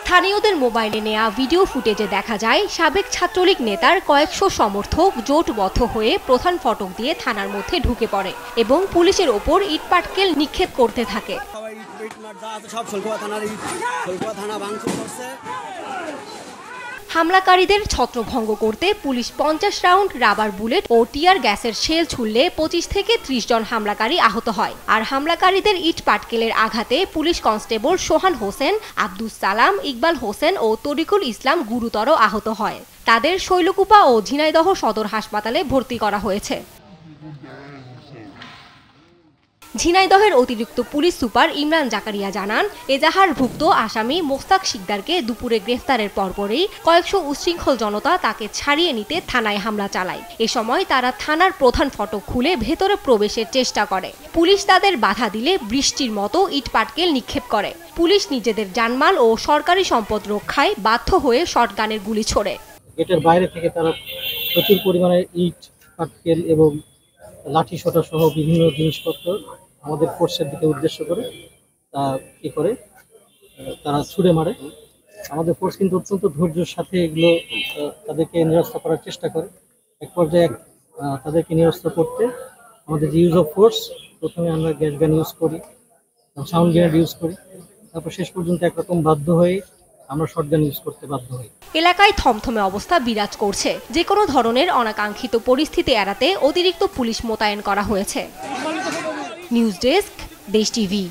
স্থানীয়দের মোবাইলে নেয়া ভিডিও ফুটেজে দেখা যায় সাবেক ছাত্রলীগ নেতার কয়েকশো সমর্থক জোটবদ্ধ হয়ে প্রধান ফটক দিয়ে থানার মধ্যে ঢুকে পড়ে এবং পুলিশের ওপর ইটপাটকেল নিক্ষেপ করতে থাকে। হামলাকারীদের ছত্রভঙ্গ করতে পুলিশ 50 রাউন্ড রাবার বুলেট ও টিয়ার গ্যাসের শেল ছুড়লে 25 থেকে 30 জন হামলাকারী আহত হয়। আর হামলাকারীদের ইট পাটকেলের আঘাতে পুলিশ কনস্টেবল সোহান হোসেন, আব্দুস সালাম, ইকবাল হোসেন ও তরিকুল ইসলাম গুরুতর আহত হয়। তাদের শৈলকুপা ও ঝিনাইদহ সদর হাসপাতালে ভর্তি করা হয়েছে। ঝিনাইদহের অতিরিক্ত পুলিশ সুপার ইমরান জাকারিয়া জানান, এজাহারভুক্ত আসামি মোস্তাক শিকদারকে দুপুরে গ্রেফতারের পরপরই কয়েকশো উচ্ছৃঙ্খল জনতা তাকে ছাড়িয়ে নিতে থানায় হামলা চালায়। এ সময় তারা থানার প্রধান ফটক খুলে ভেতরে প্রবেশের চেষ্টা করে। পুলিশ তাদের বাধা দিলে বৃষ্টির মতো ইটপাটকেল নিক্ষেপ করে। পুলিশ নিজেদের জানমাল ও সরকারি সম্পদ রক্ষায় বাধ্য হয়ে শটগানের গুলি ছোড়ে। গেটের বাইরে থেকে তারা প্রচুর পরিমাণে ইট পাটকেল এবং লাঠি সোটা সহ বিভিন্ন জিনিসপত্র আমাদের ফোর্সের দিকে উদ্দেশ্য করে তারা ছুড়ে মারে। আমাদের ফোর্স কিন্তু অত্যন্ত ধৈর্যের সাথে এগুলো তাদেরকে নিরস্ত করার চেষ্টা করে। এক পর্যায়ে তাদেরকে নিরস্ত করতে আমাদের যে ইউজ অফ ফোর্স, প্রথমে আমরা গ্যাস গান ইউজ করি, সাউন্ড গ্রেনেড ইউজ করি, তারপর শেষ পর্যন্ত একরকম বাধ্য হয়ে আমরা শটগান ইউজ করতে বাধ্য হই। এলাকায় থমথমে অবস্থা বিরাজ করছে। যে কোনো ধরনের অনাকাঙ্ক্ষিত পরিস্থিতি এড়াতে অতিরিক্ত পুলিশ মোতায়েন করা হয়েছে। নিউজ ডেস্ক, দেশ টিভি।